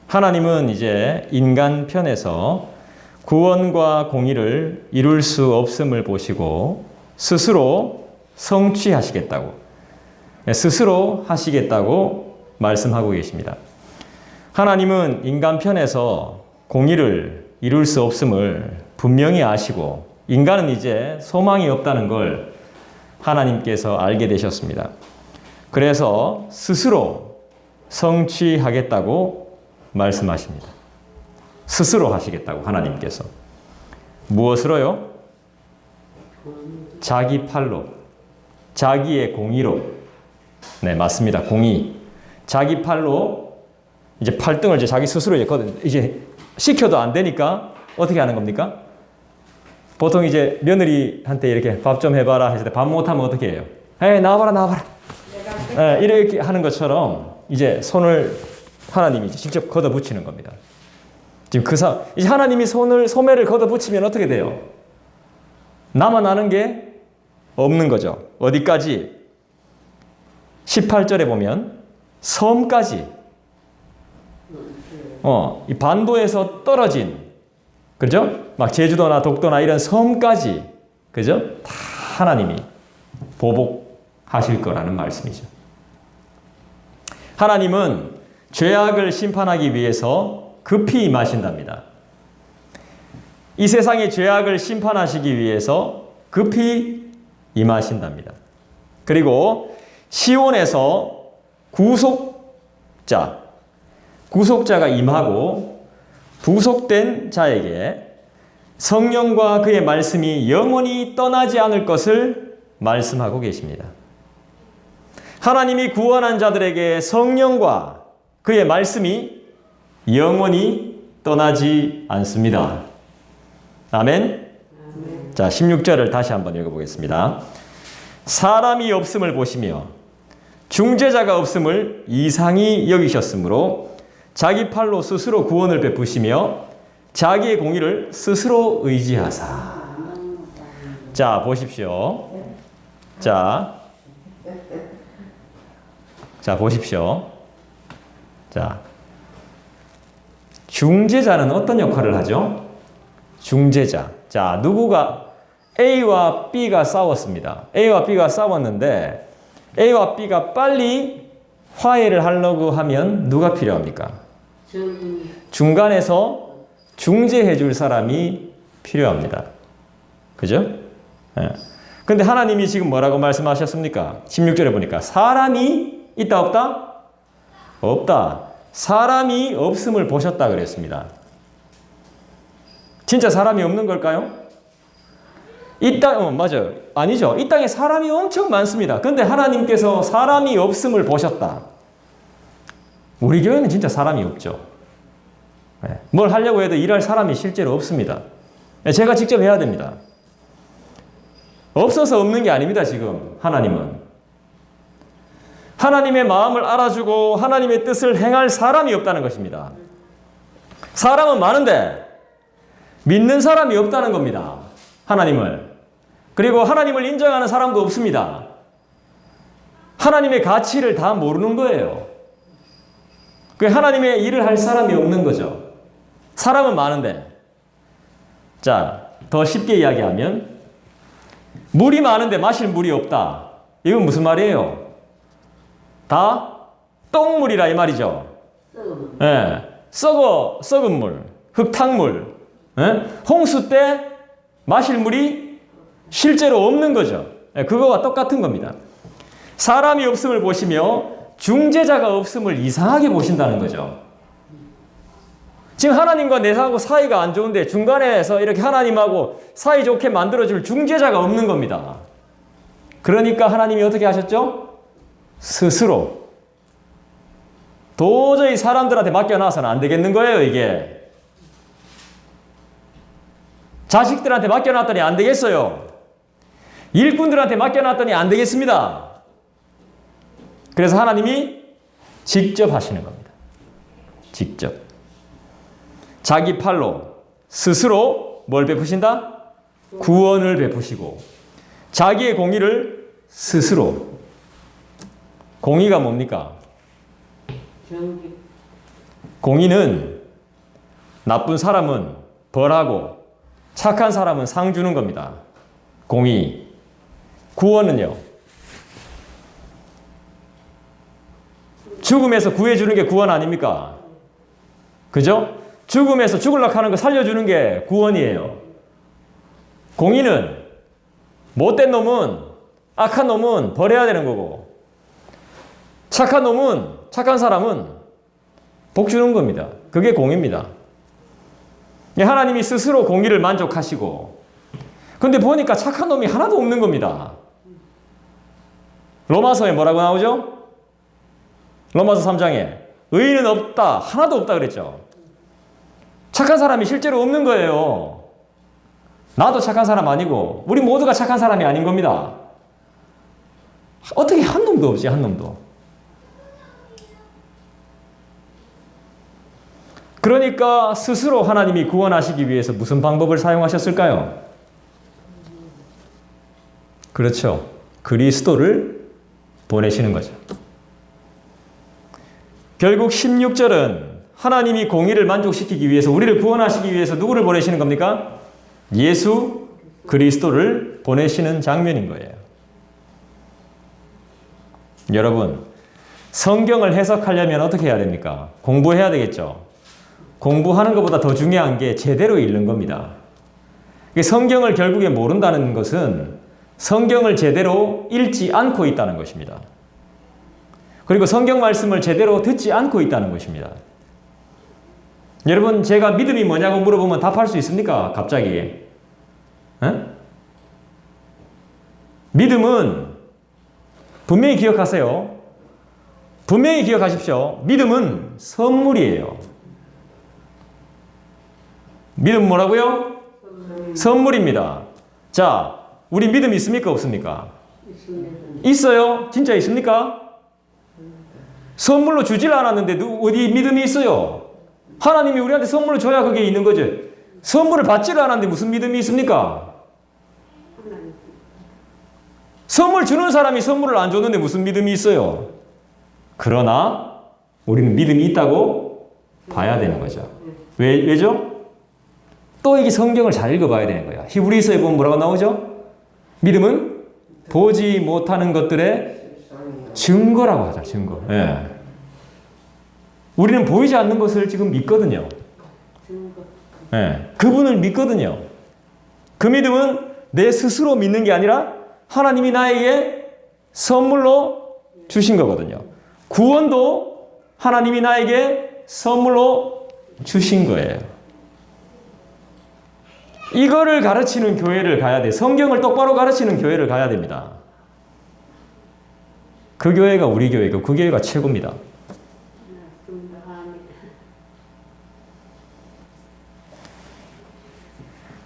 하나님은 이제 인간 편에서 구원과 공의를 이룰 수 없음을 보시고 스스로 성취하시겠다고, 스스로 하시겠다고 말씀하고 계십니다. 하나님은 인간 편에서 공의를 이룰 수 없음을 분명히 아시고 인간은 이제 소망이 없다는 걸 하나님께서 알게 되셨습니다. 그래서 스스로 성취하겠다고 말씀하십니다. 스스로 하시겠다고 하나님께서. 무엇으로요? 자기 팔로, 자기의 공의로. 네, 맞습니다. 공의. 자기 팔로 이제 팔등을 이제 자기 스스로 이제 시켜도 안 되니까 어떻게 하는 겁니까? 보통 이제 며느리한테 이렇게 밥 좀 해봐라 했을 때 밥 못하면 어떻게 해요? 에이, 나와봐라, 나와봐라. 네, 이렇게 하는 것처럼 이제 손을 하나님이 직접 걷어붙이는 겁니다. 지금 이제 하나님이 소매를 걷어붙이면 어떻게 돼요? 남아나는 게 없는 거죠. 어디까지? 18절에 보면 섬까지. 이 반도에서 떨어진, 그죠? 막 제주도나 독도나 이런 섬까지, 그죠? 다 하나님이 보복하실 거라는 말씀이죠. 하나님은 죄악을 심판하기 위해서 급히 임하신답니다. 이 세상의 죄악을 심판하시기 위해서 급히 임하신답니다. 그리고 시온에서 구속자가 임하고 구속된 자에게 성령과 그의 말씀이 영원히 떠나지 않을 것을 말씀하고 계십니다. 하나님이 구원한 자들에게 성령과 그의 말씀이 영원히 떠나지 않습니다. 아멘. 자, 16절을 다시 한번 읽어보겠습니다. 사람이 없음을 보시며 중재자가 없음을 이상히 여기셨으므로 자기 팔로 스스로 구원을 베푸시며 자기의 공의를 스스로 의지하사. 자, 보십시오. 자, 보십시오. 자, 중재자는 어떤 역할을 하죠? 중재자. 자, 누구가 A와 B가 싸웠습니다. A와 B가 싸웠는데 A와 B가 빨리 화해를 하려고 하면 누가 필요합니까? 중간에서 중재해 줄 사람이 필요합니다. 그죠? 예. 근데 하나님이 지금 뭐라고 말씀하셨습니까? 16절에 보니까 사람이 있다 없다? 없다. 사람이 없음을 보셨다 그랬습니다. 진짜 사람이 없는 걸까요? 맞아요. 아니죠. 이 땅에 사람이 엄청 많습니다. 근데 하나님께서 사람이 없음을 보셨다. 우리 교회는 진짜 사람이 없죠. 뭘 하려고 해도 일할 사람이 실제로 없습니다. 제가 직접 해야 됩니다. 없어서 없는 게 아닙니다, 지금 하나님은. 하나님의 마음을 알아주고 하나님의 뜻을 행할 사람이 없다는 것입니다. 사람은 많은데 믿는 사람이 없다는 겁니다. 하나님을. 그리고 하나님을 인정하는 사람도 없습니다. 하나님의 가치를 다 모르는 거예요. 그 하나님의 일을 할 사람이 없는 거죠. 사람은 많은데. 자, 더 쉽게 이야기하면 물이 많은데 마실 물이 없다. 이건 무슨 말이에요? 다 똥물이라 이 말이죠. 예, 썩은 물, 흙탕물, 홍수 때 마실 물이 실제로 없는 거죠. 예, 그거와 똑같은 겁니다. 사람이 없음을 보시며 중재자가 없음을 이상하게 보신다는 거죠. 지금 하나님과 내하고 사이가 안 좋은데 중간에서 이렇게 하나님하고 사이좋게 만들어줄 중재자가 없는 겁니다. 그러니까 하나님이 어떻게 하셨죠? 스스로. 도저히 사람들한테 맡겨놔서는 안 되겠는 거예요, 이게. 자식들한테 맡겨놨더니 안 되겠어요. 일꾼들한테 맡겨놨더니 안 되겠습니다. 그래서 하나님이 직접 하시는 겁니다. 직접. 자기 팔로 스스로 뭘 베푸신다? 구원을 베푸시고 자기의 공의를 스스로. 공의가 뭡니까? 공의는 나쁜 사람은 벌하고 착한 사람은 상 주는 겁니다. 공의. 구원은요. 죽음에서 구해주는 게 구원 아닙니까? 그죠? 죽음에서 죽으려고 하는 거 살려주는 게 구원이에요. 공의는 못된 놈은, 악한 놈은 벌해야 되는 거고, 착한 놈은, 착한 사람은 복 주는 겁니다. 그게 공의입니다. 하나님이 스스로 공의를 만족하시고, 근데 보니까 착한 놈이 하나도 없는 겁니다. 로마서에 뭐라고 나오죠? 로마서 3장에 의인은 없다, 하나도 없다 그랬죠. 착한 사람이 실제로 없는 거예요. 나도 착한 사람 아니고 우리 모두가 착한 사람이 아닌 겁니다. 어떻게 한 놈도 없지, 한 놈도. 그러니까 스스로 하나님이 구원하시기 위해서 무슨 방법을 사용하셨을까요? 그렇죠. 그리스도를 보내시는 거죠. 결국 16절은 하나님이 공의를 만족시키기 위해서, 우리를 구원하시기 위해서 누구를 보내시는 겁니까? 예수 그리스도를 보내시는 장면인 거예요. 여러분, 성경을 해석하려면 어떻게 해야 됩니까? 공부해야 되겠죠. 공부하는 것보다 더 중요한 게 제대로 읽는 겁니다. 성경을 결국에 모른다는 것은 성경을 제대로 읽지 않고 있다는 것입니다. 그리고 성경 말씀을 제대로 듣지 않고 있다는 것입니다. 여러분, 제가 믿음이 뭐냐고 물어보면 답할 수 있습니까? 갑자기. 에? 믿음은 분명히 기억하세요. 분명히 기억하십시오. 믿음은 선물이에요. 믿음 뭐라고요? 선물입니다. 자, 우리 믿음 있습니까? 없습니까? 있어요? 진짜 있습니까? 선물로 주질 않았는데 어디 믿음이 있어요? 하나님이 우리한테 선물을 줘야 그게 있는 거죠. 선물을 받지를 않았는데 무슨 믿음이 있습니까? 선물 주는 사람이 선물을 안 줬는데 무슨 믿음이 있어요? 그러나 우리는 믿음이 있다고 봐야 되는 거죠. 왜죠? 또 이게 성경을 잘 읽어봐야 되는 거야. 히브리서에 보면 뭐라고 나오죠? 믿음은 보지 못하는 것들의 증거라고 하죠. 증거. 예. 우리는 보이지 않는 것을 지금 믿거든요. 예. 그분을 믿거든요. 그 믿음은 내 스스로 믿는 게 아니라 하나님이 나에게 선물로 주신 거거든요. 구원도 하나님이 나에게 선물로 주신 거예요. 이거를 가르치는 교회를 가야 돼. 성경을 똑바로 가르치는 교회를 가야 됩니다. 그 교회가 우리 교회고 그 교회가 최고입니다.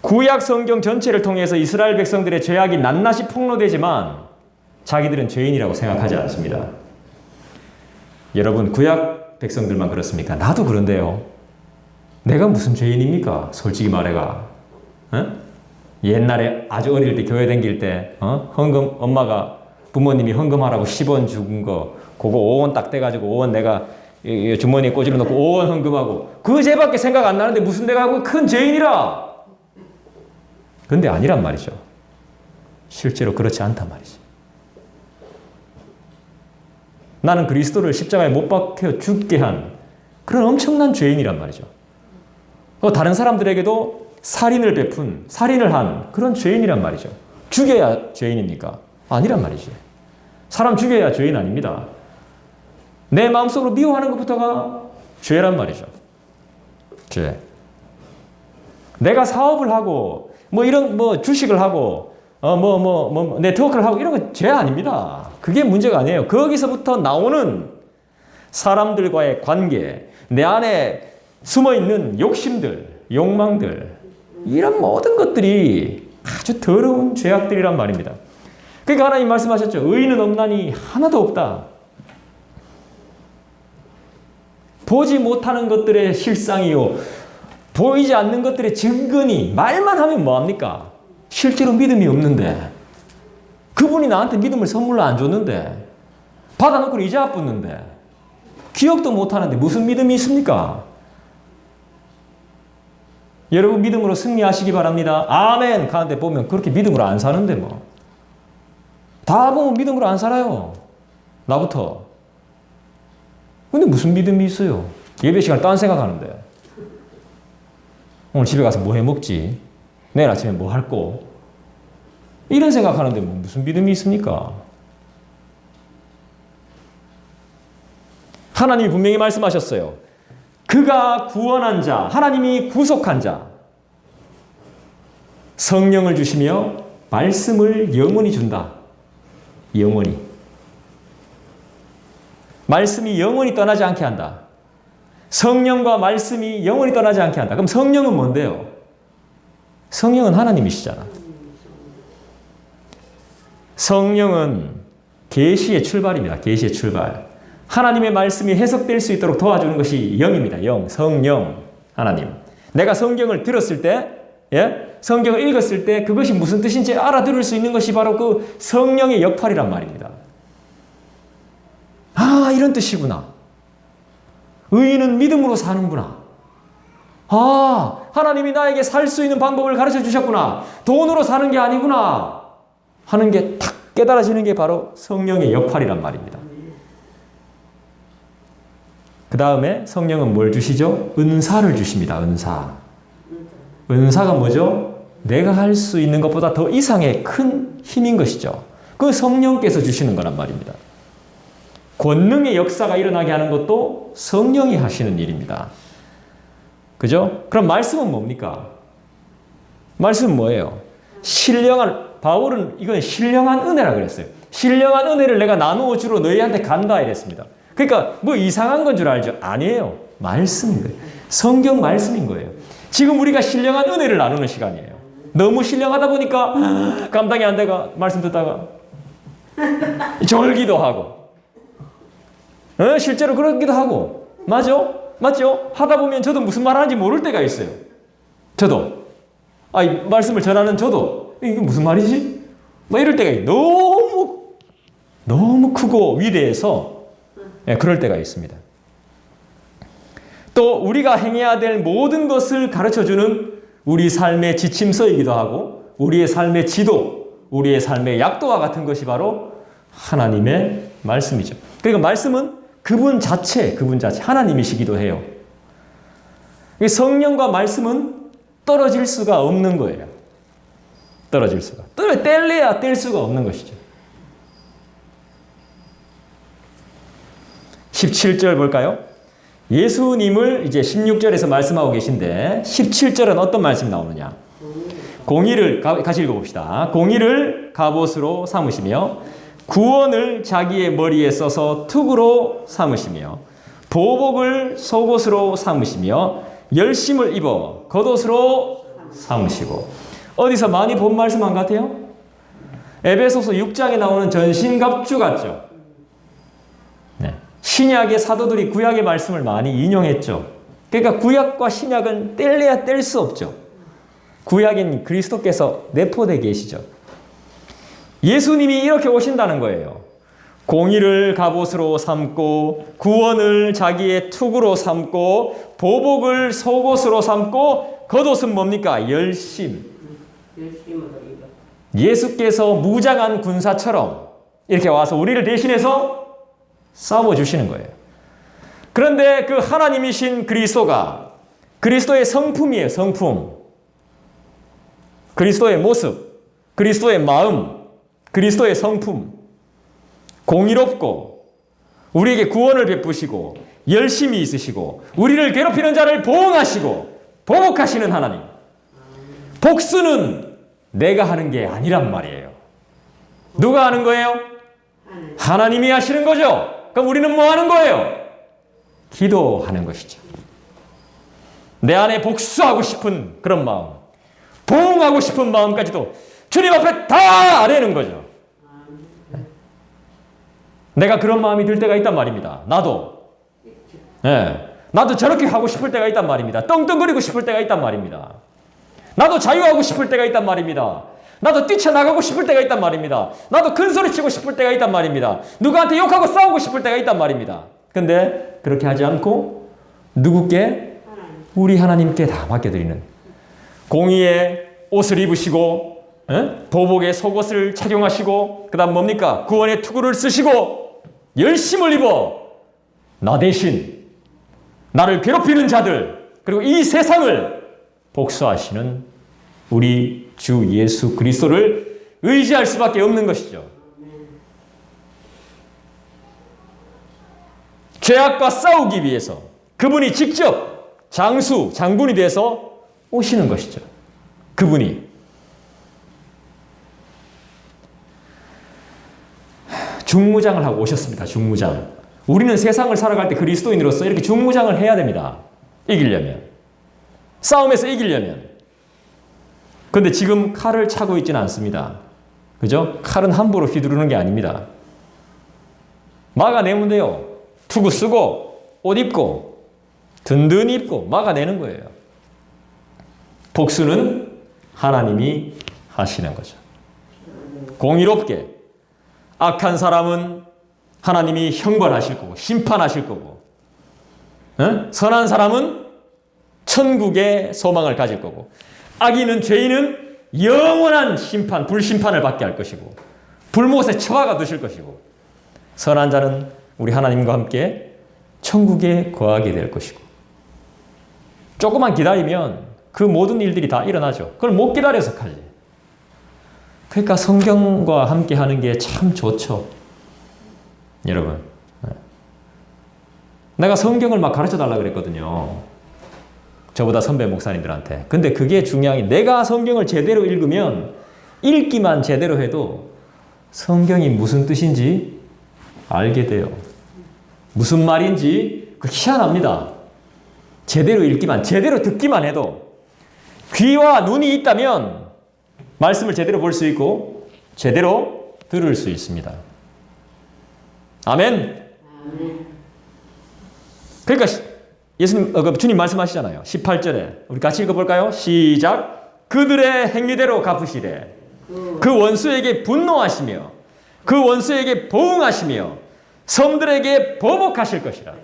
구약 성경 전체를 통해서 이스라엘 백성들의 죄악이 낱낱이 폭로되지만 자기들은 죄인이라고 생각하지 않습니다. 여러분, 구약 백성들만 그렇습니까? 나도 그런데요. 내가 무슨 죄인입니까? 솔직히 말해가. 어? 옛날에 아주 어릴 때 교회 다닐 때 헌금, 엄마가 부모님이 헌금하라고 10원 준 거 그거 5원 딱 떼가지고 5원 내가 주머니에 꼬지로 넣고 5원 헌금하고 그 죄밖에 생각 안 나는데 무슨 내가 큰 죄인이라. 근데 아니란 말이죠. 실제로 그렇지 않단 말이지. 나는 그리스도를 십자가에 못 박혀 죽게 한 그런 엄청난 죄인이란 말이죠. 다른 사람들에게도 살인을 베푼, 살인을 한 그런 죄인이란 말이죠. 죽여야 죄인입니까? 아니란 말이지. 사람 죽여야 죄인 아닙니다. 내 마음속으로 미워하는 것부터가 죄란 말이죠. 죄. 내가 사업을 하고 주식을 하고 네트워크를 하고 이런 건 죄 아닙니다. 그게 문제가 아니에요. 거기서부터 나오는 사람들과의 관계, 내 안에 숨어있는 욕심들, 욕망들, 이런 모든 것들이 아주 더러운 죄악들이란 말입니다. 그러니까 하나님 말씀하셨죠. 의인은 없나니 하나도 없다. 보지 못하는 것들의 실상이요, 보이지 않는 것들의 증거니, 말만 하면 뭐합니까? 실제로 믿음이 없는데, 그분이 나한테 믿음을 선물로 안 줬는데, 받아놓고 이자 붙는데, 기억도 못하는데 무슨 믿음이 있습니까? 여러분 믿음으로 승리하시기 바랍니다. 아멘! 가는데 보면 그렇게 믿음으로 안 사는데 뭐. 다 보면 믿음으로 안 살아요. 나부터. 근데 무슨 믿음이 있어요? 예배 시간 딴 생각하는데. 오늘 집에 가서 뭐 해 먹지? 내일 아침에 뭐 할 거? 이런 생각하는데 뭐 무슨 믿음이 있습니까? 하나님이 분명히 말씀하셨어요. 그가 구원한 자, 하나님이 구속한 자, 성령을 주시며 말씀을 영원히 준다. 영원히. 말씀이 영원히 떠나지 않게 한다. 성령과 말씀이 영원히 떠나지 않게 한다. 그럼 성령은 뭔데요? 성령은 하나님이시잖아. 성령은 계시의 출발입니다. 계시의 출발. 하나님의 말씀이 해석될 수 있도록 도와주는 것이 영입니다. 영, 성령, 하나님. 내가 성경을 들었을 때, 성경을 읽었을 때 그것이 무슨 뜻인지 알아들을 수 있는 것이 바로 그 성령의 역할이란 말입니다. 아, 이런 뜻이구나. 의인은 믿음으로 사는구나. 아, 하나님이 나에게 살 수 있는 방법을 가르쳐 주셨구나. 돈으로 사는 게 아니구나. 하는 게 탁 깨달아지는 게 바로 성령의 역할이란 말입니다. 그 다음에 성령은 뭘 주시죠? 은사를 주십니다. 은사. 은사가 뭐죠? 내가 할 수 있는 것보다 더 이상의 큰 힘인 것이죠. 그 성령께서 주시는 거란 말입니다. 권능의 역사가 일어나게 하는 것도 성령이 하시는 일입니다. 그죠? 그럼 말씀은 뭡니까? 말씀은 뭐예요? 바울은 이건 신령한 은혜라 그랬어요. 신령한 은혜를 내가 나누어 주러 너희한테 간다 이랬습니다. 그러니까 뭐 이상한 건 줄 알죠? 아니에요. 말씀인 거예요. 성경 말씀인 거예요. 지금 우리가 신령한 은혜를 나누는 시간이에요. 너무 신령하다 보니까 감당이 안 돼가 말씀 듣다가 졸기도 하고 실제로 그러기도 하고 맞죠? 하다 보면 저도 무슨 말 하는지 모를 때가 있어요. 저도 말씀을 전하는 저도 이게 무슨 말이지? 뭐 이럴 때가 있어요. 너무 크고 위대해서 그럴 때가 있습니다. 또 우리가 행해야 될 모든 것을 가르쳐주는 우리 삶의 지침서이기도 하고 우리의 삶의 지도, 우리의 삶의 약도와 같은 것이 바로 하나님의 말씀이죠. 그러니까 말씀은 그분 자체 하나님이시기도 해요. 성령과 말씀은 떨어질 수가 없는 거예요. 떨어질 수가. 뗄래야 뗄 수가 없는 것이죠. 17절 볼까요? 예수님을 이제 16절에서 말씀하고 계신데 17절은 어떤 말씀이 나오느냐? 공의를 같이 읽어봅시다. 공의를 갑옷으로 삼으시며 구원을 자기의 머리에 써서 투구로 삼으시며 보복을 속옷으로 삼으시며 열심을 입어 겉옷으로 삼으시고. 어디서 많이 본 말씀 안 같아요? 에베소서 6장에 나오는 전신갑주 같죠? 네. 신약의 사도들이 구약의 말씀을 많이 인용했죠. 그러니까 구약과 신약은 뗄래야 뗄 수 없죠. 구약인 그리스도께서 내포되어 계시죠. 예수님이 이렇게 오신다는 거예요. 공의를 갑옷으로 삼고 구원을 자기의 투구로 삼고 보복을 속옷으로 삼고 겉옷은 뭡니까? 열심. 예수께서 무장한 군사처럼 이렇게 와서 우리를 대신해서 싸워주시는 거예요. 그런데 그 하나님이신 그리스도가 그리스도의 성품이에요. 성품. 그리스도의 모습, 그리스도의 마음, 그리스도의 성품. 공의롭고 우리에게 구원을 베푸시고 열심히 있으시고 우리를 괴롭히는 자를 보응하시고 보복하시는 하나님. 복수는 내가 하는 게 아니란 말이에요. 누가 하는 거예요? 하나님이 하시는 거죠. 그럼 우리는 뭐 하는 거예요? 기도하는 것이죠. 내 안에 복수하고 싶은 그런 마음, 보응하고 싶은 마음까지도 주님 앞에 다 아뢰는 거죠. 내가 그런 마음이 들 때가 있단 말입니다. 나도 저렇게 하고 싶을 때가 있단 말입니다. 떵떵거리고 싶을 때가 있단 말입니다. 나도 자유하고 싶을 때가 있단 말입니다. 나도 뛰쳐나가고 싶을 때가 있단 말입니다. 나도 큰소리 치고 싶을 때가 있단 말입니다. 누구한테 욕하고 싸우고 싶을 때가 있단 말입니다. 근데 그렇게 하지 않고 누구께? 우리 하나님께 다 맡겨드리는. 공의의 옷을 입으시고 보복의 속옷을 착용하시고 그 다음 뭡니까? 구원의 투구를 쓰시고 열심을 입어 나 대신 나를 괴롭히는 자들 그리고 이 세상을 복수하시는 우리 주 예수 그리스도를 의지할 수밖에 없는 것이죠. 죄악과 싸우기 위해서 그분이 직접 장군이 돼서 오시는 것이죠. 그분이 중무장을 하고 오셨습니다. 중무장. 우리는 세상을 살아갈 때 그리스도인으로서 이렇게 중무장을 해야 됩니다. 이기려면. 싸움에서 이기려면. 그런데 지금 칼을 차고 있지는 않습니다. 그죠? 칼은 함부로 휘두르는 게 아닙니다. 막아내면 돼요. 투구 쓰고 옷 입고 든든히 입고 막아내는 거예요. 복수는 하나님이 하시는 거죠. 공의롭게 악한 사람은 하나님이 형벌하실 거고 심판하실 거고 선한 사람은 천국의 소망을 가질 거고 악인은 죄인은 영원한 심판, 불심판을 받게 할 것이고 불못에 처하가 드실 것이고 선한 자는 우리 하나님과 함께 천국에 거하게 될 것이고 조금만 기다리면 그 모든 일들이 다 일어나죠. 그걸 못 기다려서 하지. 그러니까 성경과 함께 하는 게 참 좋죠. 여러분. 내가 성경을 막 가르쳐 달라고 그랬거든요. 저보다 선배 목사님들한테. 근데 그게 중요한 게 내가 성경을 제대로 읽으면 읽기만 제대로 해도 성경이 무슨 뜻인지 알게 돼요. 무슨 말인지 그 희한합니다. 제대로 읽기만, 제대로 듣기만 해도 귀와 눈이 있다면 말씀을 제대로 볼 수 있고 제대로 들을 수 있습니다. 아멘. 그러니까 예수님, 주님 말씀하시잖아요. 18절에 우리 같이 읽어볼까요? 시작. 그들의 행위대로 갚으시되 그 원수에게 분노하시며 그 원수에게 보응하시며 성들에게 보복하실 것이라.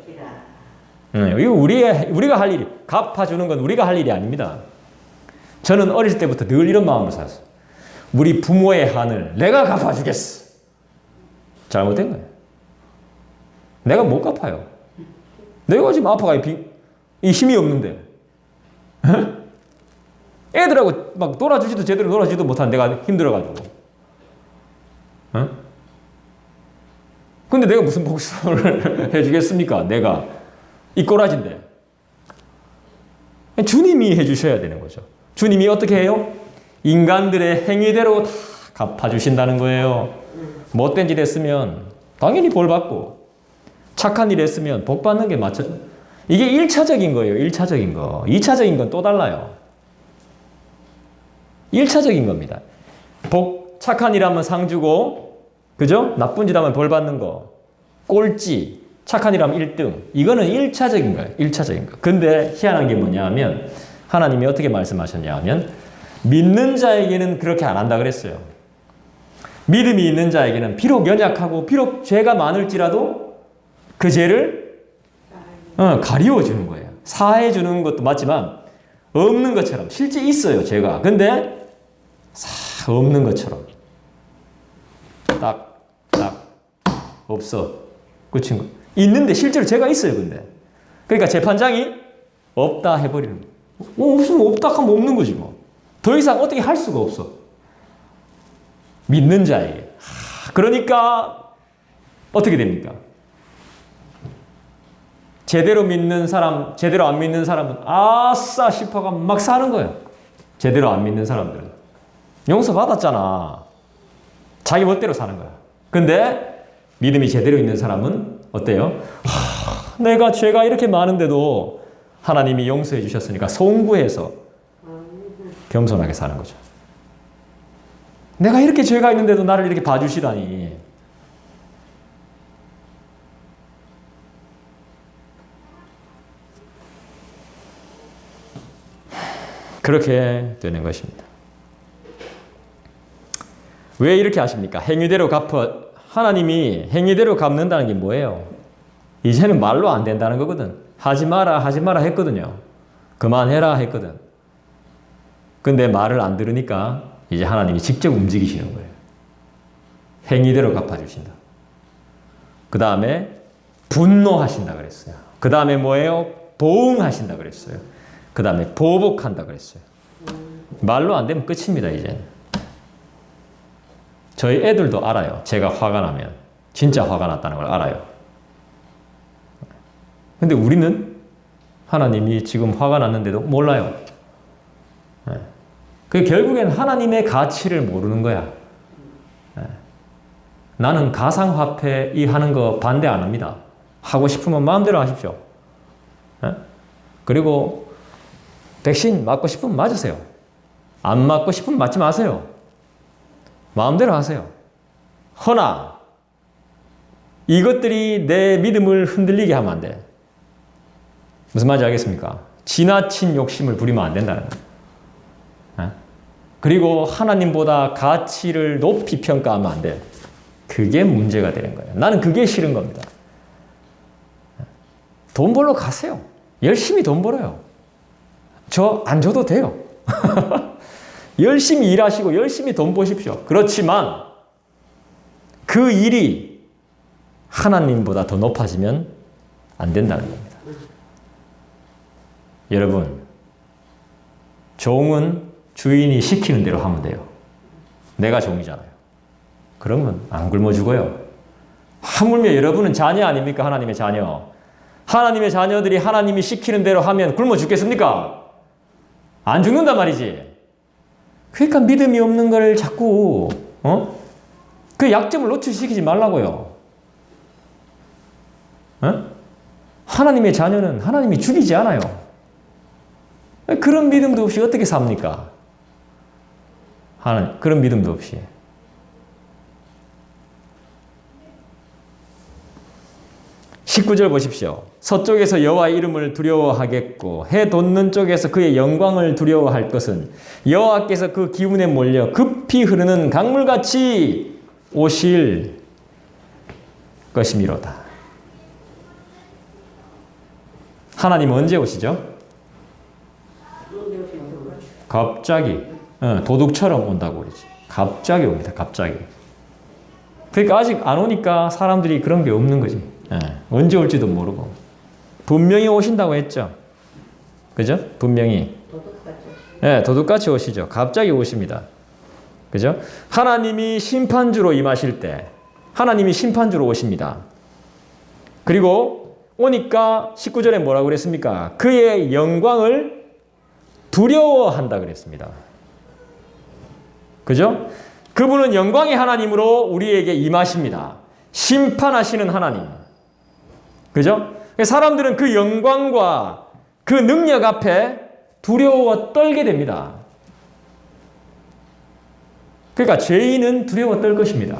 이거 우리가 할 일이, 갚아주는 건 우리가 할 일이 아닙니다. 저는 어릴 때부터 늘 이런 마음으로 살았어요. 우리 부모의 한을 내가 갚아주겠어. 잘못된 거예요. 내가 못 갚아요. 내가 지금 아파가 이 힘이 없는데. 애들하고 막 놀아주지도 제대로 놀아주지도 못한 내가 힘들어가지고. 근데 내가 무슨 복수를 해주겠습니까? 내가. 이 꼬라진데. 주님이 해주셔야 되는 거죠. 주님이 어떻게 해요? 인간들의 행위대로 다 갚아주신다는 거예요. 못된 짓 했으면 당연히 볼 받고 착한 일 했으면 복 받는 게 맞죠. 이게 1차적인 거예요. 1차적인 거. 2차적인 건 또 달라요. 1차적인 겁니다. 착한 일 하면 상 주고 그죠? 나쁜 짓 하면 벌 받는 거. 꼴찌. 착한 일 하면 1등. 이거는 1차적인 거예요. 1차적인 거. 근데 희한한 게 뭐냐 하면 하나님이 어떻게 말씀하셨냐 하면 믿는 자에게는 그렇게 안 한다 그랬어요. 믿음이 있는 자에게는 비록 연약하고 비록 죄가 많을지라도 그 죄를 가리워 주는 거예요. 사해 주는 것도 맞지만 없는 것처럼 실제 있어요, 죄가. 근데 없는 것처럼 딱 없어. 끝인 거. 있는데 실제로 죄가 있어요, 근데. 그러니까 재판장이 없다 해버리는 거예요. 없으면 없다 하면 없는 거지 뭐. 더 이상 어떻게 할 수가 없어. 믿는 자에게. 그러니까 어떻게 됩니까? 제대로 믿는 사람, 제대로 안 믿는 사람은 아싸 싶어가 막 사는 거예요. 제대로 안 믿는 사람들은. 용서받았잖아. 자기 멋대로 사는 거야. 근데 믿음이 제대로 있는 사람은 어때요? 내가 죄가 이렇게 많은데도 하나님이 용서해 주셨으니까 송구해서 겸손하게 사는 거죠. 내가 이렇게 죄가 있는데도 나를 이렇게 봐주시다니. 그렇게 되는 것입니다. 왜 이렇게 하십니까? 행위대로 하나님이 행위대로 갚는다는 게 뭐예요? 이제는 말로 안 된다는 거거든. 하지 마라, 하지 마라 했거든요. 그만해라 했거든. 근데 말을 안 들으니까 이제 하나님이 직접 움직이시는 거예요. 행위대로 갚아주신다. 그 다음에 분노하신다 그랬어요. 그 다음에 뭐예요? 보응하신다 그랬어요. 그 다음에 보복한다 그랬어요. 말로 안 되면 끝입니다, 이제는. 저희 애들도 알아요. 제가 화가 나면. 진짜 화가 났다는 걸 알아요. 근데 우리는 하나님이 지금 화가 났는데도 몰라요. 그 결국엔 하나님의 가치를 모르는 거야. 나는 가상화폐 이 하는 거 반대 안 합니다. 하고 싶으면 마음대로 하십시오. 그리고 백신 맞고 싶으면 맞으세요. 안 맞고 싶으면 맞지 마세요. 마음대로 하세요. 허나 이것들이 내 믿음을 흔들리게 하면 안 돼. 무슨 말인지 알겠습니까? 지나친 욕심을 부리면 안 된다는 거예요. 그리고 하나님보다 가치를 높이 평가하면 안 돼. 그게 문제가 되는 거예요. 나는 그게 싫은 겁니다. 돈 벌러 가세요. 열심히 돈 벌어요. 저 안 줘도 돼요. 열심히 일하시고 열심히 돈 버십시오. 그렇지만 그 일이 하나님보다 더 높아지면 안 된다는 겁니다. 여러분, 종은 주인이 시키는 대로 하면 돼요. 내가 종이잖아요. 그러면 안 굶어 죽어요. 하물며 여러분은 자녀 아닙니까? 하나님의 자녀. 하나님의 자녀들이 하나님이 시키는 대로 하면 굶어 죽겠습니까? 안 죽는단 말이지. 그러니까 믿음이 없는 걸 자꾸 그 약점을 노출시키지 말라고요. 하나님의 자녀는 하나님이 죽이지 않아요. 그런 믿음도 없이 어떻게 삽니까? 그런 믿음도 없이. (19절) 보십시오. 서쪽에서 여호와의 이름을 두려워하겠고 해 돋는 쪽에서 그의 영광을 두려워할 것은 여호와께서 그 기운에 몰려 급히 흐르는 강물같이 오실 것이미로다. 하나님 언제 오시죠? 갑자기. 도둑처럼 온다고 그러지. 갑자기 옵니다. 갑자기. 그러니까 아직 안 오니까 사람들이 그런 게 없는 거지. 언제 올지도 모르고. 분명히 오신다고 했죠. 그죠? 분명히. 도둑같이 오시죠. 갑자기 오십니다. 그죠? 하나님이 심판주로 임하실 때 하나님이 심판주로 오십니다. 그리고 오니까 19절에 뭐라고 그랬습니까? 그의 영광을 두려워한다 그랬습니다. 그죠? 그분은 영광의 하나님으로 우리에게 임하십니다. 심판하시는 하나님. 그죠? 사람들은 그 영광과 그 능력 앞에 두려워 떨게 됩니다. 그러니까 죄인은 두려워 떨 것입니다.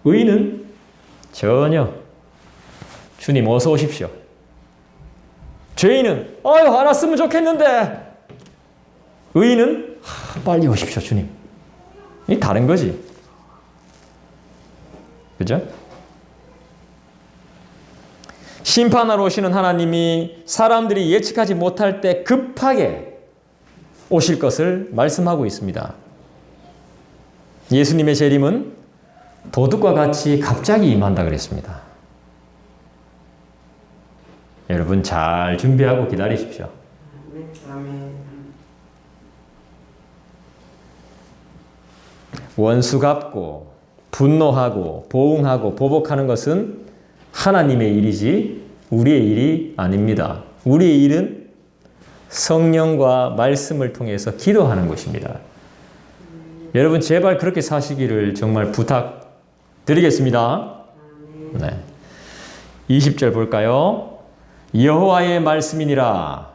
의인은 전혀. 주님 어서 오십시오. 죄인은 알았으면 좋겠는데, 의인은 빨리 오십시오 주님. 이 다른 거지. 그죠? 심판하러 오시는 하나님이 사람들이 예측하지 못할 때 급하게 오실 것을 말씀하고 있습니다. 예수님의 재림은 도둑과 같이 갑자기 임한다 그랬습니다. 여러분 잘 준비하고 기다리십시오. 원수 갚고 분노하고 보응하고 보복하는 것은 하나님의 일이지 우리의 일이 아닙니다. 우리의 일은 성령과 말씀을 통해서 기도하는 것입니다. 여러분 제발 그렇게 사시기를 정말 부탁드리겠습니다. 네. 20절 볼까요? 여호와의 말씀이니라.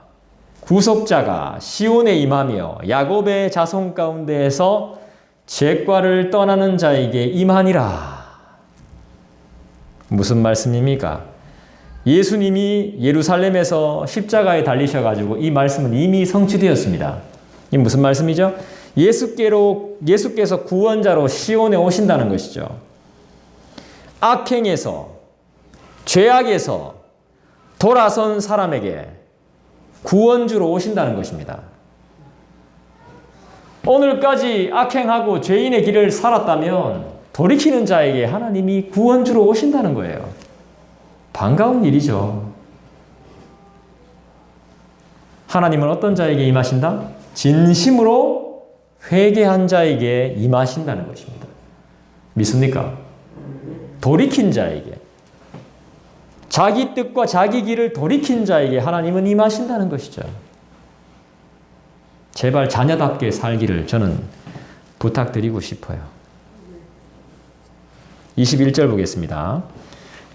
구속자가 시온에 임하며 야곱의 자손 가운데에서 죄과를 떠나는 자에게 임하니라. 무슨 말씀입니까? 예수님이 예루살렘에서 십자가에 달리셔가지고 이 말씀은 이미 성취되었습니다. 이 무슨 말씀이죠? 예수께서 구원자로 시온에 오신다는 것이죠. 악행에서, 죄악에서, 돌아선 사람에게 구원주로 오신다는 것입니다. 오늘까지 악행하고 죄인의 길을 살았다면 돌이키는 자에게 하나님이 구원주로 오신다는 거예요. 반가운 일이죠. 하나님은 어떤 자에게 임하신다? 진심으로 회개한 자에게 임하신다는 것입니다. 믿습니까? 돌이킨 자에게, 자기 뜻과 자기 길을 돌이킨 자에게 하나님은 임하신다는 것이죠. 제발 자녀답게 살기를 저는 부탁드리고 싶어요. 21절 보겠습니다.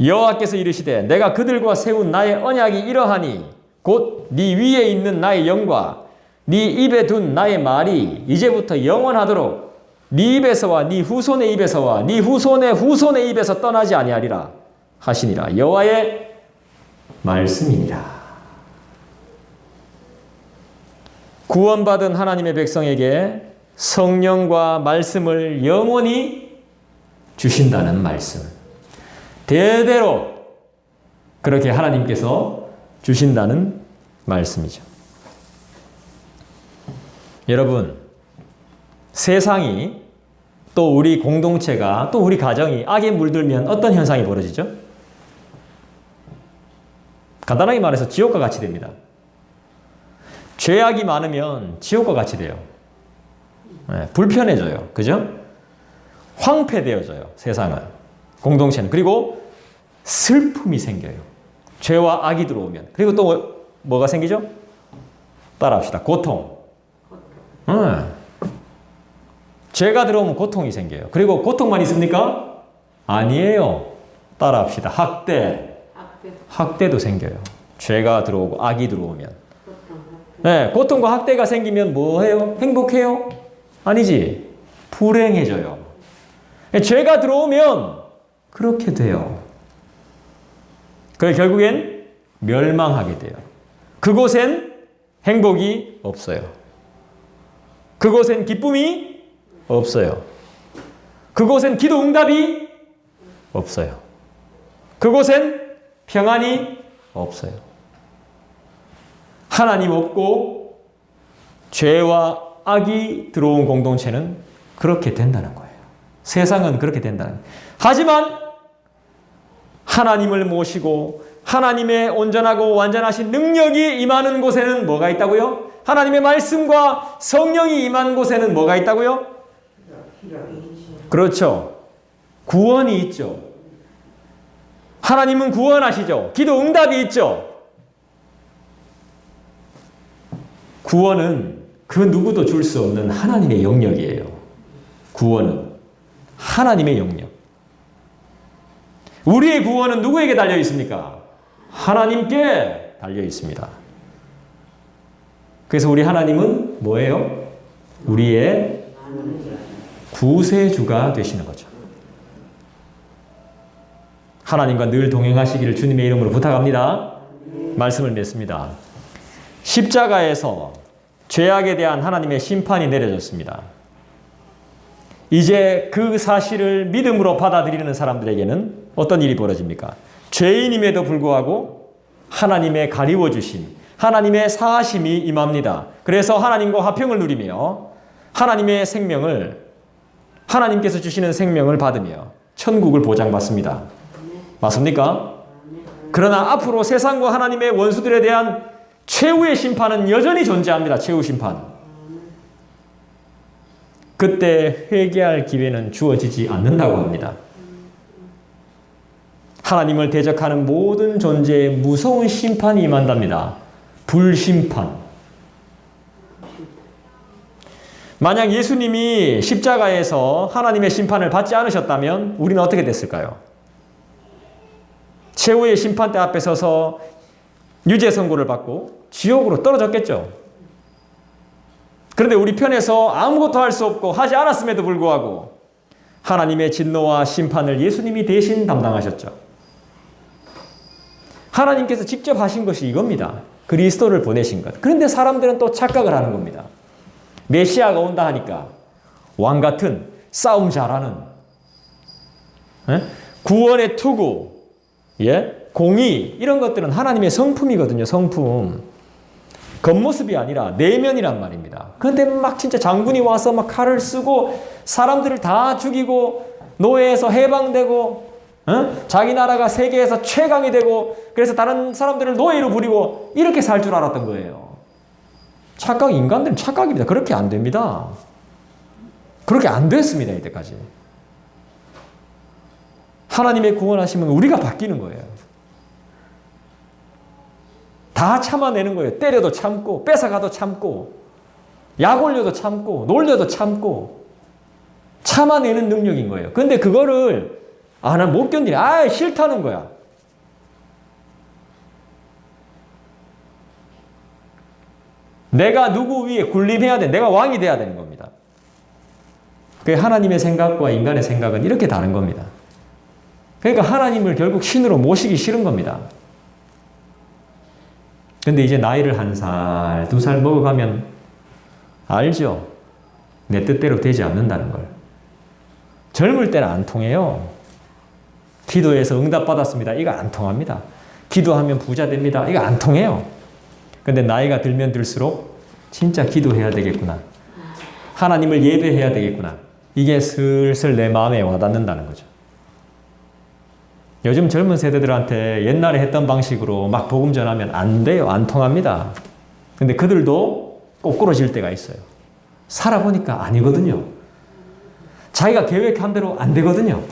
여호와께서 이르시되 내가 그들과 세운 나의 언약이 이러하니 곧 네 위에 있는 나의 영과 네 입에 둔 나의 말이 이제부터 영원하도록 네 입에서와 네 후손의 입에서와 네 후손의 후손의 입에서 떠나지 아니하리라 하시니라. 여호와의 말씀이니라. 구원받은 하나님의 백성에게 성령과 말씀을 영원히 주신다는 말씀. 대대로 그렇게 하나님께서 주신다는 말씀이죠. 여러분, 세상이 또 우리 공동체가 또 우리 가정이 악에 물들면 어떤 현상이 벌어지죠? 간단하게 말해서 지옥과 같이 됩니다. 죄악이 많으면 지옥과 같이 돼요. 네, 불편해져요. 그죠? 황폐되어져요. 세상은. 공동체는. 그리고 슬픔이 생겨요. 죄와 악이 들어오면. 그리고 또 뭐가 생기죠? 따라합시다. 고통. 죄가 들어오면 고통이 생겨요. 그리고 고통만 있습니까? 아니에요. 따라합시다. 학대도 생겨요. 죄가 들어오고 악이 들어오면. 네, 고통과 학대가 생기면 뭐 해요? 행복해요? 아니지. 불행해져요. 죄가 들어오면 그렇게 돼요. 그래서 결국엔 멸망하게 돼요. 그곳엔 행복이 없어요. 그곳엔 기쁨이 없어요. 그곳엔 기도 응답이 없어요. 그곳엔 평안이 없어요. 하나님 없고 죄와 악이 들어온 공동체는 그렇게 된다는 거예요. 세상은 그렇게 된다는 거예요. 하지만 하나님을 모시고 하나님의 온전하고 완전하신 능력이 임하는 곳에는 뭐가 있다고요? 하나님의 말씀과 성령이 임한 곳에는 뭐가 있다고요? 그렇죠. 구원이 있죠. 하나님은 구원하시죠. 기도 응답이 있죠. 구원은 그 누구도 줄 수 없는 하나님의 영역이에요. 구원은 하나님의 영역. 우리의 구원은 누구에게 달려 있습니까? 하나님께 달려 있습니다. 그래서 우리 하나님은 뭐예요? 우리의 구세주가 되시는 거죠. 하나님과 늘 동행하시기를 주님의 이름으로 부탁합니다. 말씀을 맺습니다. 십자가에서 죄악에 대한 하나님의 심판이 내려졌습니다. 이제 그 사실을 믿음으로 받아들이는 사람들에게는 어떤 일이 벌어집니까? 죄인임에도 불구하고 하나님의 가리워 주심, 하나님의 사하심이 임합니다. 그래서 하나님과 화평을 누리며 하나님의 생명을, 하나님께서 주시는 생명을 받으며 천국을 보장받습니다. 맞습니까? 그러나 앞으로 세상과 하나님의 원수들에 대한 최후의 심판은 여전히 존재합니다. 최후 심판. 그때 회개할 기회는 주어지지 않는다고 합니다. 하나님을 대적하는 모든 존재에 무서운 심판이 임한답니다. 불심판. 만약 예수님이 십자가에서 하나님의 심판을 받지 않으셨다면 우리는 어떻게 됐을까요? 최후의 심판대 앞에 서서 유죄 선고를 받고 지옥으로 떨어졌겠죠. 그런데 우리 편에서 아무것도 할 수 없고 하지 않았음에도 불구하고 하나님의 진노와 심판을 예수님이 대신 담당하셨죠. 하나님께서 직접 하신 것이 이겁니다. 그리스도를 보내신 것. 그런데 사람들은 또 착각을 하는 겁니다. 메시아가 온다 하니까 왕 같은 싸움 잘하는 구원의 투구, 공의 이런 것들은 하나님의 성품이거든요. 성품. 겉모습이 아니라 내면이란 말입니다. 그런데 막 진짜 장군이 와서 막 칼을 쓰고 사람들을 다 죽이고 노예에서 해방되고 자기 나라가 세계에서 최강이 되고 그래서 다른 사람들을 노예로 부리고 이렇게 살 줄 알았던 거예요. 인간들은 착각입니다. 그렇게 안 됩니다. 그렇게 안 됐습니다. 이때까지. 하나님의 구원하시면 우리가 바뀌는 거예요. 다 참아내는 거예요. 때려도 참고 뺏어가도 참고 약 올려도 참고 놀려도 참고 참아내는 능력인 거예요. 근데 그거를 난 못 견디네. 싫다는 거야. 내가 누구 위에 군림해야 돼. 내가 왕이 돼야 되는 겁니다. 그 하나님의 생각과 인간의 생각은 이렇게 다른 겁니다. 그러니까 하나님을 결국 신으로 모시기 싫은 겁니다. 근데 이제 나이를 1살, 2살 먹어가면 알죠? 내 뜻대로 되지 않는다는 걸. 젊을 때는 안 통해요. 기도해서 응답받았습니다. 이거 안 통합니다. 기도하면 부자 됩니다. 이거 안 통해요. 근데 나이가 들면 들수록 진짜 기도해야 되겠구나. 하나님을 예배해야 되겠구나. 이게 슬슬 내 마음에 와닿는다는 거죠. 요즘 젊은 세대들한테 옛날에 했던 방식으로 막 복음 전하면 안 돼요. 안 통합니다. 근데 그들도 꼬꾸러질 때가 있어요. 살아보니까 아니거든요. 자기가 계획한 대로 안 되거든요.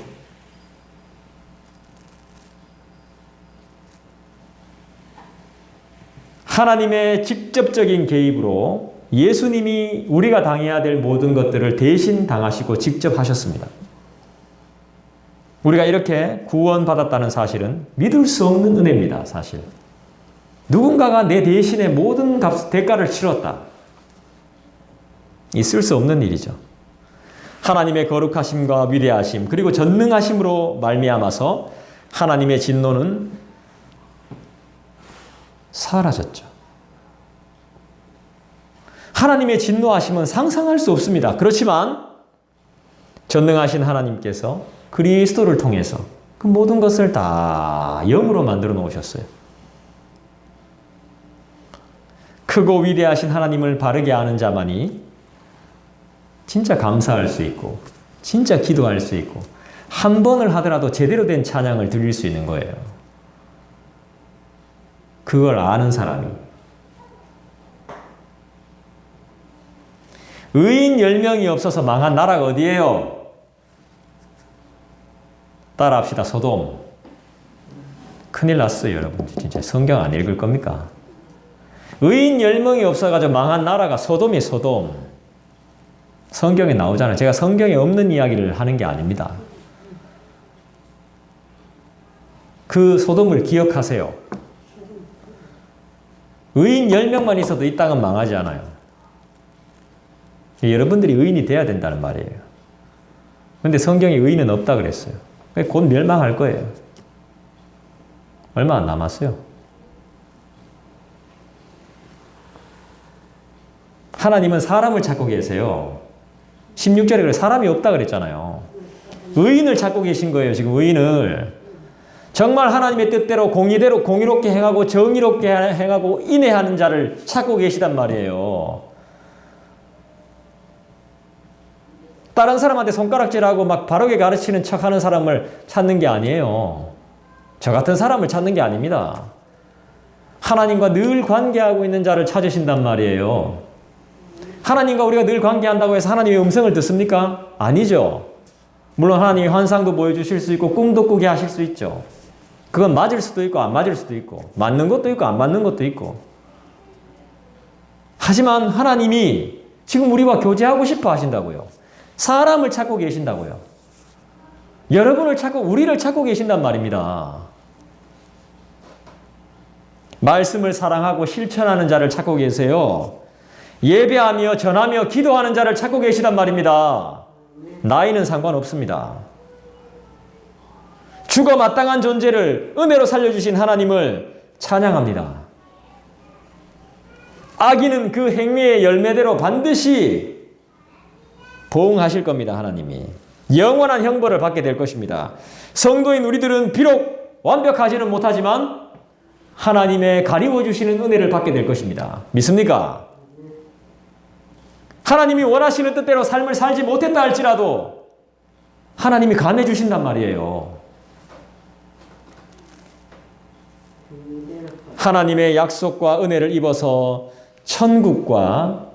하나님의 직접적인 개입으로 예수님이 우리가 당해야 될 모든 것들을 대신 당하시고 직접 하셨습니다. 우리가 이렇게 구원받았다는 사실은 믿을 수 없는 은혜입니다. 사실. 누군가가 내 대신에 모든 대가를 치렀다. 있을 수 없는 일이죠. 하나님의 거룩하심과 위대하심 그리고 전능하심으로 말미암아서 하나님의 진노는 사라졌죠. 하나님의 진노하심은 상상할 수 없습니다. 그렇지만 전능하신 하나님께서 그리스도를 통해서 그 모든 것을 다 영으로 만들어 놓으셨어요. 크고 위대하신 하나님을 바르게 아는 자만이 진짜 감사할 수 있고 진짜 기도할 수 있고 한 번을 하더라도 제대로 된 찬양을 드릴 수 있는 거예요. 그걸 아는 사람이. 의인 10명이 없어서 망한 나라가 어디예요? 따라합시다. 소돔. 큰일 났어요, 여러분. 진짜 성경 안 읽을 겁니까? 의인 10명이 없어가지고 망한 나라가 소돔이 소돔. 성경에 나오잖아요. 제가 성경에 없는 이야기를 하는 게 아닙니다. 그 소돔을 기억하세요. 의인 10명만 있어도 이 땅은 망하지 않아요. 여러분들이 의인이 돼야 된다는 말이에요. 그런데 성경에 의인은 없다 그랬어요. 곧 멸망할 거예요. 얼마 안 남았어요. 하나님은 사람을 찾고 계세요. 16절에 사람이 없다 그랬잖아요. 의인을 찾고 계신 거예요. 지금 의인을. 정말 하나님의 뜻대로 공의대로 공의롭게 행하고 정의롭게 행하고 인애하는 자를 찾고 계시단 말이에요. 다른 사람한테 손가락질하고 막 바르게 가르치는 척하는 사람을 찾는 게 아니에요. 저 같은 사람을 찾는 게 아닙니다. 하나님과 늘 관계하고 있는 자를 찾으신단 말이에요. 하나님과 우리가 늘 관계한다고 해서 하나님의 음성을 듣습니까? 아니죠. 물론 하나님이 환상도 보여주실 수 있고 꿈도 꾸게 하실 수 있죠. 그건 맞을 수도 있고 안 맞을 수도 있고 맞는 것도 있고 안 맞는 것도 있고. 하지만 하나님이 지금 우리와 교제하고 싶어 하신다고요. 사람을 찾고 계신다고요. 여러분을 찾고 우리를 찾고 계신단 말입니다. 말씀을 사랑하고 실천하는 자를 찾고 계세요. 예배하며 전하며 기도하는 자를 찾고 계시단 말입니다. 나이는 상관없습니다. 죽어 마땅한 존재를 은혜로 살려주신 하나님을 찬양합니다. 악인은 그 행위의 열매대로 반드시 보응하실 겁니다. 하나님이 영원한 형벌을 받게 될 것입니다. 성도인 우리들은 비록 완벽하지는 못하지만 하나님의 가리워 주시는 은혜를 받게 될 것입니다. 믿습니까? 하나님이 원하시는 뜻대로 삶을 살지 못했다 할지라도 하나님이 감해 주신단 말이에요. 하나님의 약속과 은혜를 입어서 천국과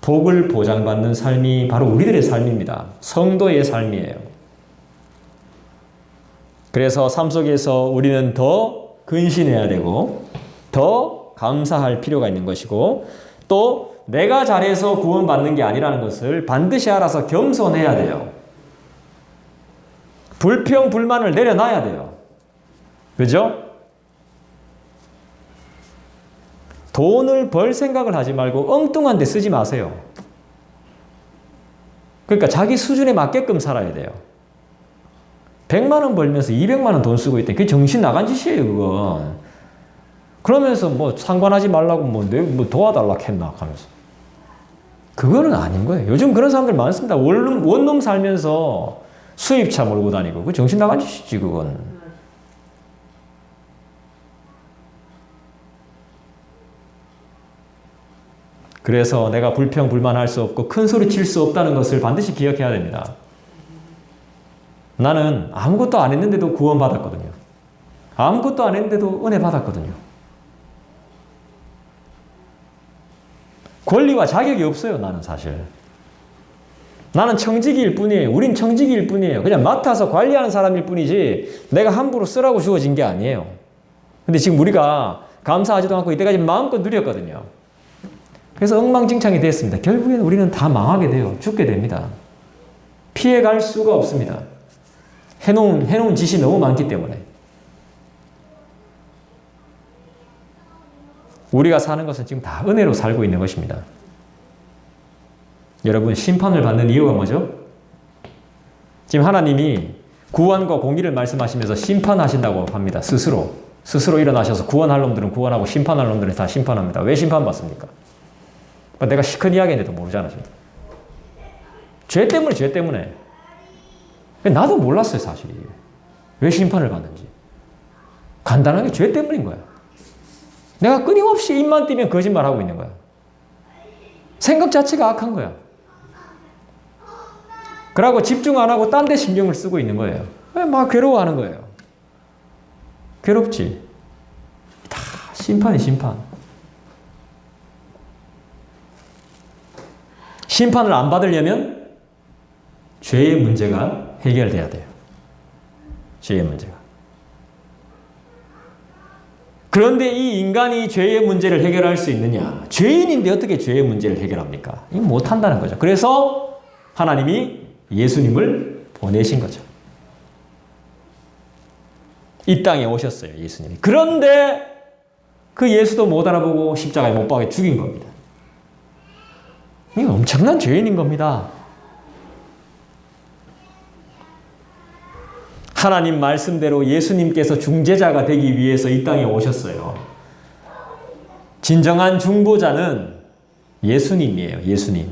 복을 보장받는 삶이 바로 우리들의 삶입니다. 성도의 삶이에요. 그래서 삶 속에서 우리는 더 근신해야 되고 더 감사할 필요가 있는 것이고 또 내가 잘해서 구원받는 게 아니라는 것을 반드시 알아서 겸손해야 돼요. 불평, 불만을 내려놔야 돼요. 그죠? 돈을 벌 생각을 하지 말고 엉뚱한 데 쓰지 마세요. 그러니까 자기 수준에 맞게끔 살아야 돼요. 100만 원 벌면서 200만 원 돈 쓰고 있다니 그게 정신 나간 짓이에요, 그건. 그러면서 뭐 상관하지 말라고 뭐 도와달라 했나 하면서. 그거는 아닌 거예요. 요즘 그런 사람들 많습니다. 원룸 살면서 수입차 몰고 다니고. 그 정신 나간 짓이지, 그건. 그래서 내가 불평, 불만할 수 없고 큰 소리 칠 수 없다는 것을 반드시 기억해야 됩니다. 나는 아무것도 안 했는데도 구원받았거든요. 아무것도 안 했는데도 은혜 받았거든요. 권리와 자격이 없어요, 나는 사실. 나는 청지기일 뿐이에요. 우린 청지기일 뿐이에요. 그냥 맡아서 관리하는 사람일 뿐이지 내가 함부로 쓰라고 주어진 게 아니에요. 근데 지금 우리가 감사하지도 않고 이때까지 마음껏 누렸거든요. 그래서 엉망진창이 됐습니다. 결국에는 우리는 다 망하게 돼요. 죽게 됩니다. 피해갈 수가 없습니다. 해놓은 짓이 너무 많기 때문에. 우리가 사는 것은 지금 다 은혜로 살고 있는 것입니다. 여러분, 심판을 받는 이유가 뭐죠? 지금 하나님이 구원과 공의를 말씀하시면서 심판하신다고 합니다. 스스로 일어나셔서 구원할 놈들은 구원하고 심판할 놈들은 다 심판합니다. 왜 심판받습니까? 내가 시큰 이야기인데도 모르잖아, 지금. 죄 때문에. 나도 몰랐어요, 사실. 왜 심판을 받는지. 간단하게 죄 때문인 거야. 내가 끊임없이 입만 띄면 거짓말하고 있는 거야. 생각 자체가 악한 거야. 그러고 집중 안 하고 딴 데 신경을 쓰고 있는 거예요. 막 괴로워하는 거예요. 괴롭지. 다 심판이 심판. 심판을 안 받으려면 죄의 문제가 해결돼야 돼요. 죄의 문제가. 그런데 이 인간이 죄의 문제를 해결할 수 있느냐? 죄인인데 어떻게 죄의 문제를 해결합니까? 이거 못한다는 거죠. 그래서 하나님이 예수님을 보내신 거죠. 이 땅에 오셨어요, 예수님이. 그런데 그 예수도 못 알아보고 십자가에 못 박아 죽인 겁니다. 이거 엄청난 죄인인 겁니다. 하나님 말씀대로 예수님께서 중재자가 되기 위해서 이 땅에 오셨어요. 진정한 중보자는 예수님이에요. 예수님.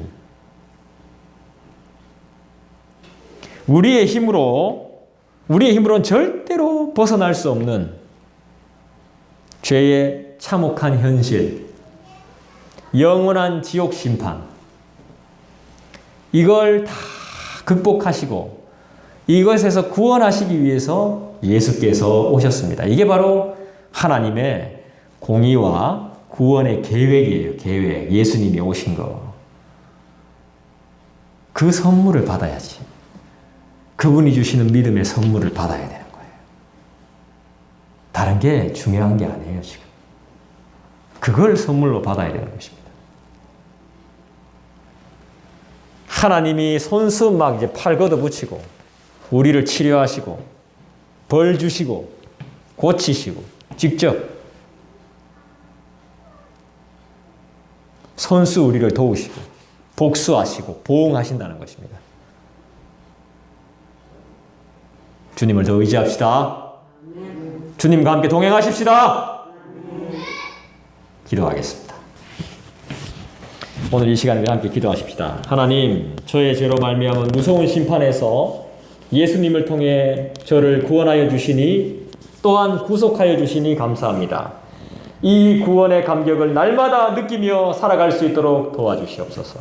우리의 힘으로는 절대로 벗어날 수 없는 죄의 참혹한 현실, 영원한 지옥 심판, 이걸 다 극복하시고 이것에서 구원하시기 위해서 예수께서 오셨습니다. 이게 바로 하나님의 공의와 구원의 계획이에요. 계획. 예수님이 오신 거. 그 선물을 받아야지. 그분이 주시는 믿음의 선물을 받아야 되는 거예요. 다른 게 중요한 게 아니에요, 지금. 그걸 선물로 받아야 되는 것입니다. 하나님이 손수 막 이제 팔 걷어붙이고 우리를 치료하시고 벌 주시고 고치시고 직접 손수 우리를 도우시고 복수하시고 보응하신다는 것입니다. 주님을 더 의지합시다. 주님과 함께 동행하십시다. 기도하겠습니다. 오늘 이 시간에 함께 기도하십시다. 하나님, 저의 죄로 말미암은 무서운 심판에서 예수님을 통해 저를 구원하여 주시니 또한 구속하여 주시니 감사합니다. 이 구원의 감격을 날마다 느끼며 살아갈 수 있도록 도와주시옵소서.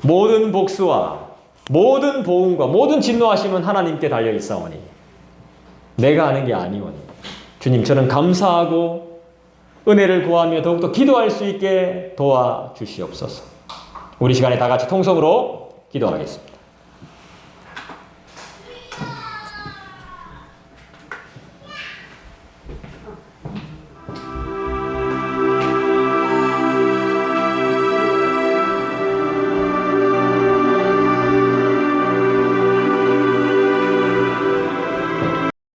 모든 복수와 모든 보응과 모든 진노하심은 하나님께 달려 있사오니 내가 하는 게 아니오니 주님, 저는 감사하고 은혜를 구하며 더욱더 기도할 수 있게 도와주시옵소서. 우리 시간에 다 같이 통성으로 기도하겠습니다.